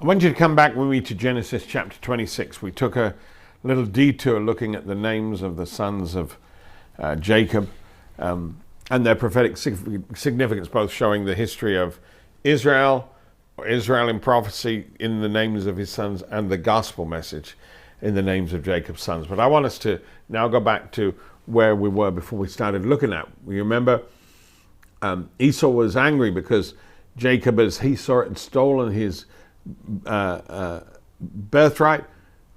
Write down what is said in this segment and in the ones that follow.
I want you to come back with me to Genesis chapter 26. We took a little detour looking at the names of the sons of Jacob and their prophetic significance, both showing the history of Israel, or Israel in prophecy in the names of his sons, and the gospel message in the names of Jacob's sons. But I want us to now go back to where we were before we started looking at. You remember Esau was angry because Jacob, as he saw it, had stolen his birthright,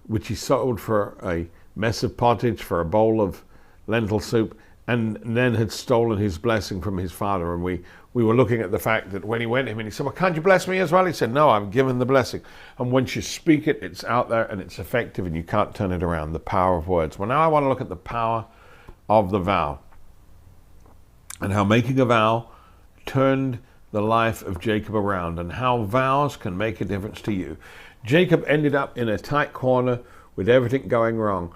which he sold for a mess of pottage, for a bowl of lentil soup, and then had stolen his blessing from his father. And we were looking at the fact that when he went to him and he said, well, can't you bless me as well? He said, no, I'm given the blessing. And once you speak it, it's out there and it's effective and you can't turn it around, the power of words. Well, now I want to look at the power of the vow and how making a vow turned the life of Jacob around, and how vows can make a difference to you. Jacob ended up in a tight corner with everything going wrong.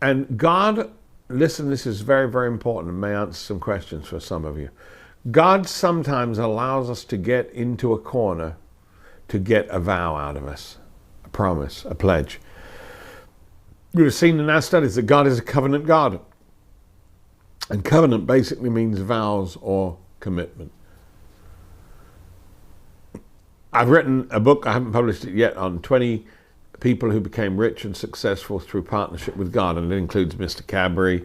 And God, listen, this is very, very important and may answer some questions for some of you. God sometimes allows us to get into a corner to get a vow out of us, a promise, a pledge. We've seen in our studies that God is a covenant God. And covenant basically means vows or commitment. I've written a book, I haven't published it yet, on 20 people who became rich and successful through partnership with God. And it includes Mr. Cadbury,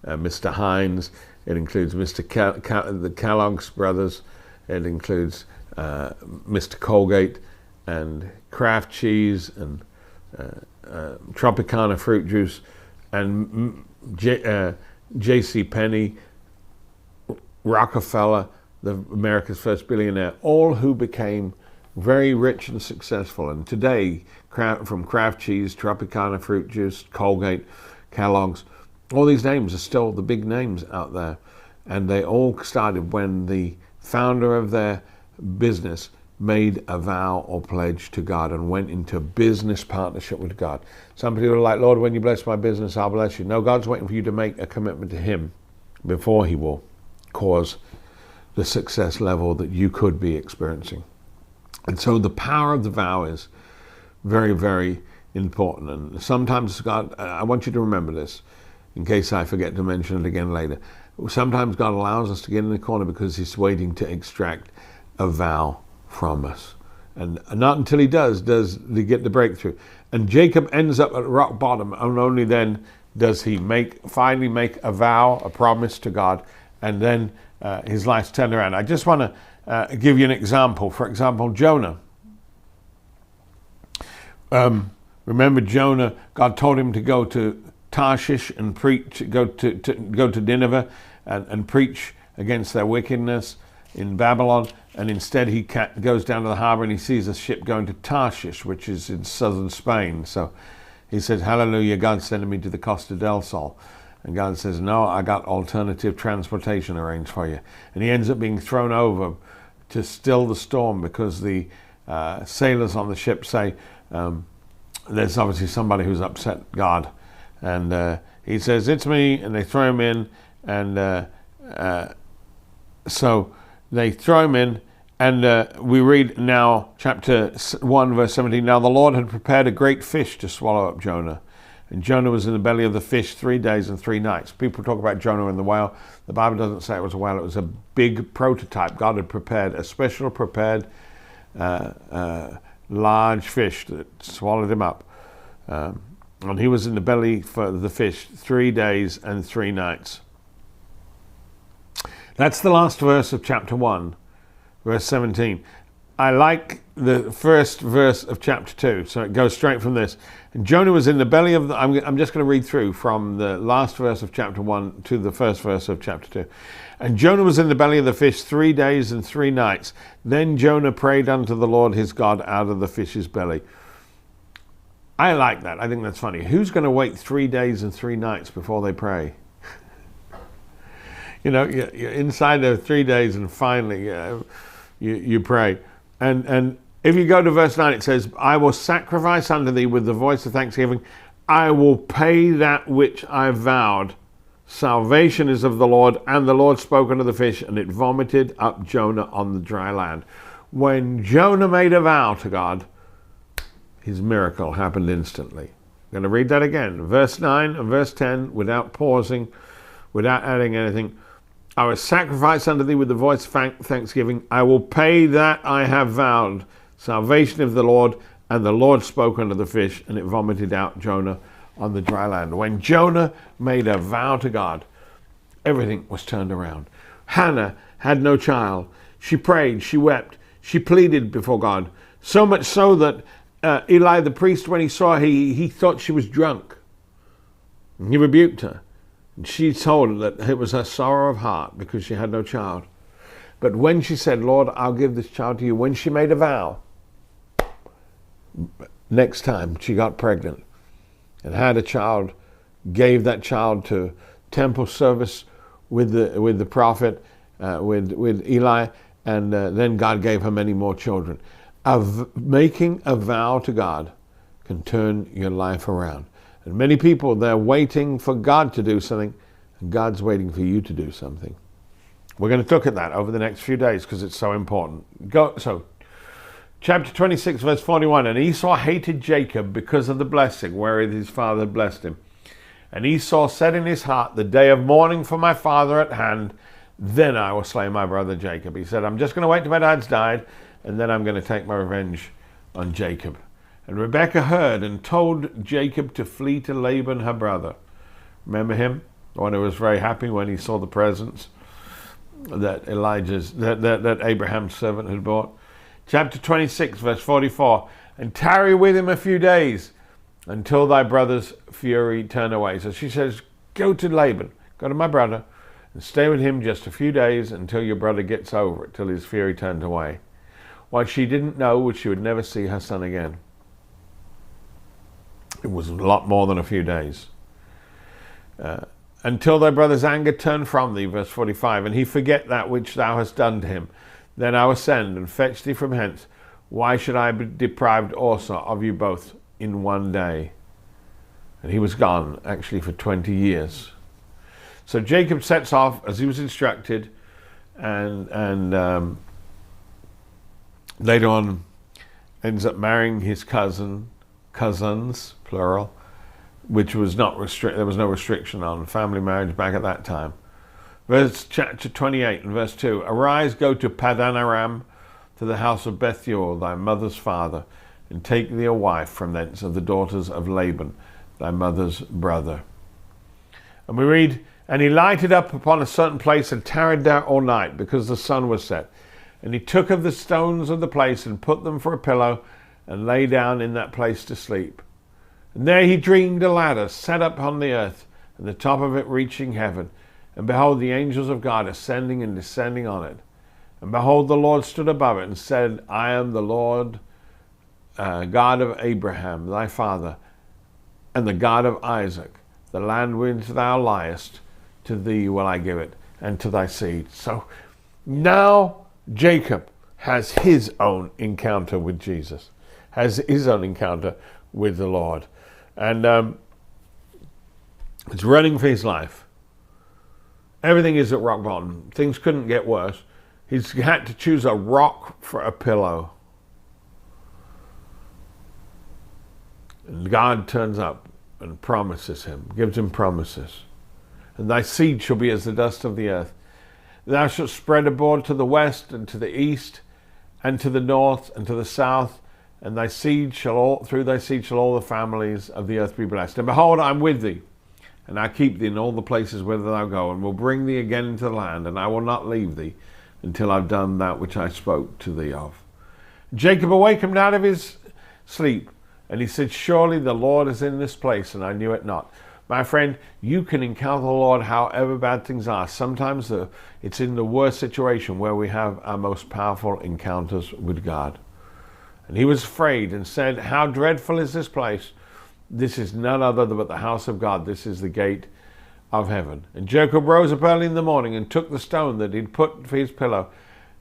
Mr. Hines, it includes the Kellogg's brothers, it includes Mr. Colgate and Kraft cheese and Tropicana fruit juice and J.C. Penney, Rockefeller, America's first billionaire, all who became very rich and successful. And today, from Kraft cheese, Tropicana fruit juice, Colgate, Kellogg's, all these names are still the big names out there. And they all started when the founder of their business made a vow or pledge to God and went into business partnership with God. Some people are like, Lord, when you bless my business, I'll bless you. No, God's waiting for you to make a commitment to him before he will cause the success level that you could be experiencing. And so the power of the vow is very, very important. And sometimes God, I want you to remember this, in case I forget to mention it again later. Sometimes God allows us to get in the corner because he's waiting to extract a vow from us. And not until he does he get the breakthrough. And Jacob ends up at rock bottom, and only then does he finally make a vow, a promise to God, and then his life's turned around. I just want to give you an example. For example, Jonah. Remember Jonah, God told him to go to Tarshish and preach, go to Nineveh and preach against their wickedness in Babylon. And instead he goes down to the harbor and he sees a ship going to Tarshish, which is in southern Spain. So he says, hallelujah, God's sending me to the Costa del Sol. And God says, no, I got alternative transportation arranged for you. And he ends up being thrown over to still the storm because the sailors on the ship say, there's obviously somebody who's upset God. And he says, it's me, and they throw him in. And so they throw him in, and we read now chapter 1, verse 17. Now the Lord had prepared a great fish to swallow up Jonah. And Jonah was in the belly of the fish 3 days and 3 nights. People talk about Jonah and the whale. The Bible doesn't say it was a whale. It was a big prototype. God had prepared a special prepared large fish that swallowed him up. And he was in the belly for the fish 3 days and 3 nights. That's the last verse of chapter 1, verse 17. I like the first verse of chapter 2, so it goes straight from this. And Jonah was in the belly of the... I'm just going to read through from the last verse of chapter 1 to the first verse of chapter 2. And Jonah was in the belly of the fish 3 days and 3 nights. Then Jonah prayed unto the Lord his God out of the fish's belly. I like that. I think that's funny. Who's going to wait 3 days and 3 nights before they pray? You know, you're inside there 3 days and finally you pray. And if you go to verse 9, it says, I will sacrifice unto thee with the voice of thanksgiving. I will pay that which I vowed. Salvation is of the Lord. And the Lord spoke unto the fish, and it vomited up Jonah on the dry land. When Jonah made a vow to God, his miracle happened instantly. I'm going to read that again. Verse 9 and verse 10, without pausing, without adding anything. I will sacrifice unto thee with the voice of thanksgiving. I will pay that I have vowed. Salvation of the Lord. And the Lord spoke unto the fish, and it vomited out Jonah on the dry land. When Jonah made a vow to God, everything was turned around. Hannah had no child. She prayed, she wept, she pleaded before God. So much so that Eli the priest, when he saw her, he thought she was drunk. And he rebuked her. And she told him that it was her sorrow of heart because she had no child. But when she said, Lord, I'll give this child to you, when she made a vow, next time she got pregnant and had a child, gave that child to temple service with the prophet, with Eli, and then God gave her many more children. Making a vow to God can turn your life around. And many people, they're waiting for God to do something, and God's waiting for you to do something. We're going to look at that over the next few days because it's so important. Chapter 26, verse 41, and Esau hated Jacob because of the blessing wherewith his father had blessed him. And Esau said in his heart, the day of mourning for my father at hand, then I will slay my brother Jacob. He said, I'm just going to wait till my dad's died, and then I'm going to take my revenge on Jacob. And Rebekah heard and told Jacob to flee to Laban, her brother. Remember him? The one who was very happy when he saw the presents that that Abraham's servant had brought. Chapter 26, verse 44, and tarry with him a few days until thy brother's fury turn away. So she says, go to Laban, go to my brother, and stay with him just a few days until your brother gets over it, till his fury turns away. What she didn't know was she would never see her son again. It was a lot more than a few days. Until thy brother's anger turn from thee, verse 45, and he forget that which thou hast done to him. Then I will send and fetch thee from hence. Why should I be deprived also of you both in one day? And he was gone, actually, for 20 years. So Jacob sets off as he was instructed, and later on ends up marrying his cousins, plural, which was not there was no restriction on family marriage back at that time. Chapter 28 and verse 2, arise, go to Padan Aram, to the house of Bethuel, thy mother's father, and take thee a wife from thence of the daughters of Laban, thy mother's brother. And we read, and he lighted up upon a certain place and tarried there all night, because the sun was set. And he took of the stones of the place and put them for a pillow, and lay down in that place to sleep. And there he dreamed a ladder set up on the earth, and the top of it reaching heaven. And behold, the angels of God ascending and descending on it. And behold, the Lord stood above it and said, I am the Lord, God of Abraham, thy father, and the God of Isaac. The land which thou liest, to thee will I give it, and to thy seed. So now Jacob has his own encounter with Jesus, has his own encounter with the Lord. And it's running for his life. Everything is at rock bottom. Things couldn't get worse. He's had to choose a rock for a pillow. And God turns up and promises him, gives him promises. And thy seed shall be as the dust of the earth. Thou shalt spread abroad to the west and to the east and to the north and to the south, and thy seed through thy seed shall all the families of the earth be blessed. And behold, I'm with thee, and I keep thee in all the places whither thou go, and will bring thee again into the land, and I will not leave thee until I've done that which I spoke to thee of. Jacob awakened out of his sleep, and he said, surely the Lord is in this place, and I knew it not. My friend, you can encounter the Lord however bad things are. Sometimes it's in the worst situation where we have our most powerful encounters with God. And he was afraid and said, how dreadful is this place? This is none other but the house of God. This is the gate of heaven. And Jacob rose up early in the morning and took the stone that he'd put for his pillow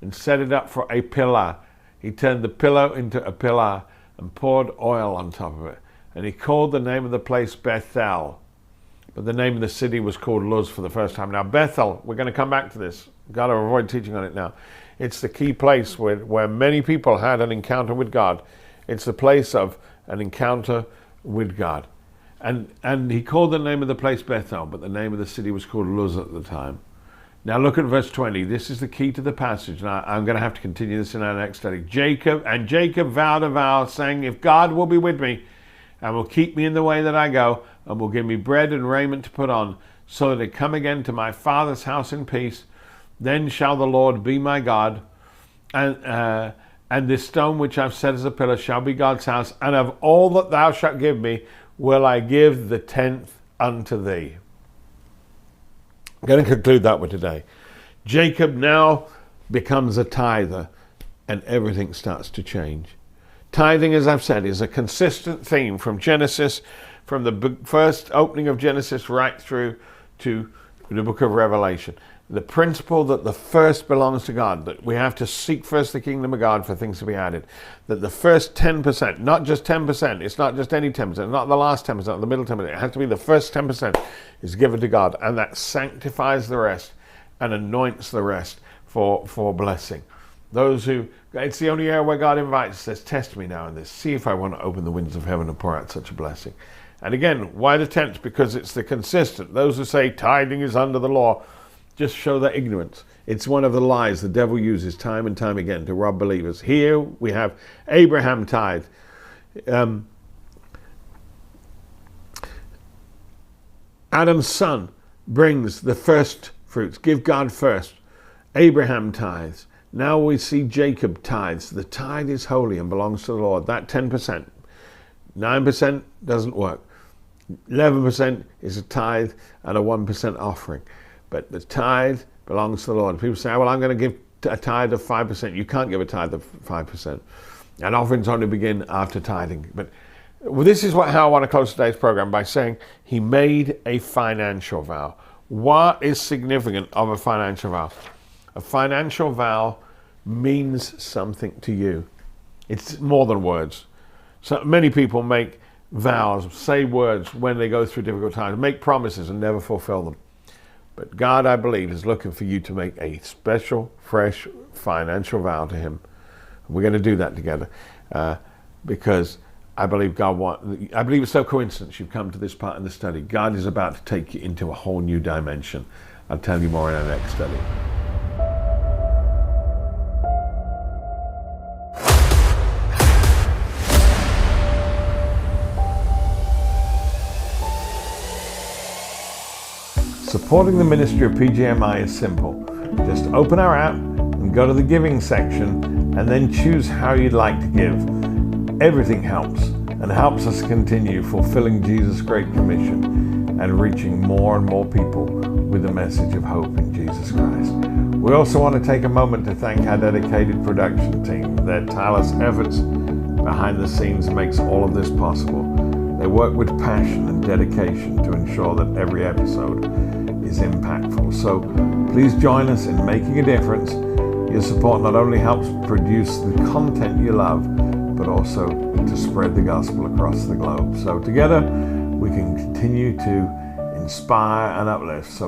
and set it up for a pillar. He turned the pillow into a pillar and poured oil on top of it. And he called the name of the place Bethel. But the name of the city was called Luz for the first time. Now Bethel, we're going to come back to this. Got to avoid teaching on it now. It's the key place where many people had an encounter with God. It's the place of an encounter with God. And he called the name of the place Bethel, but the name of the city was called Luz at the time. Now look at verse 20. This is the key to the passage. Now I'm going to have to continue this in our next study. Jacob vowed a vow, saying, if God will be with me and will keep me in the way that I go, and will give me bread and raiment to put on, so that I come again to my father's house in peace, then shall the Lord be my God, and this stone which I've set as a pillar shall be God's house, and of all that thou shalt give me will I give the 10th unto thee. I'm going to conclude that with today. Jacob now becomes a tither, and everything starts to change. Tithing, as I've said, is a consistent theme from Genesis, from the first opening of Genesis right through to the book of Revelation. The principle that the first belongs to God, that we have to seek first the kingdom of God for things to be added, that the first 10%, not just 10%, it's not just any 10%, not the last 10%, not the middle 10%, it has to be the first 10% is given to God, and that sanctifies the rest and anoints the rest for blessing. Those who, it's the only area where God invites, says, test me now in this, see if I want to open the windows of heaven and pour out such a blessing. And again, why the 10th? Because it's the consistent. Those who say tithing is under the law just show their ignorance. It's one of the lies the devil uses time and time again to rob believers. Here we have Abraham tithe. Adam's son brings the first fruits. Give God first. Abraham tithes. Now we see Jacob tithes. The tithe is holy and belongs to the Lord. That 10%. 9% doesn't work. 11% is a tithe and a 1% offering. But the tithe belongs to the Lord. People say, well, I'm going to give a tithe of 5%. You can't give a tithe of 5%. And offerings only begin after tithing. But this is how I want to close today's program, by saying he made a financial vow. What is significant of a financial vow? A financial vow means something to you. It's more than words. So many people make vows, say words when they go through difficult times, make promises and never fulfill them. But God, I believe, is looking for you to make a special, fresh financial vow to him. We're going to do that together because I believe I believe it's no coincidence you've come to this part in the study. God is about to take you into a whole new dimension. I'll tell you more in our next study. Supporting the ministry of PGMI is simple. Just open our app and go to the giving section and then choose how you'd like to give. Everything helps and helps us continue fulfilling Jesus' Great Commission and reaching more and more people with the message of hope in Jesus Christ. We also want to take a moment to thank our dedicated production team. Their tireless efforts behind the scenes makes all of this possible. They work with passion and dedication to ensure that every episode is impactful. So please join us in making a difference. Your support not only helps produce the content you love, but also to spread the gospel across the globe. So together we can continue to inspire and uplift. So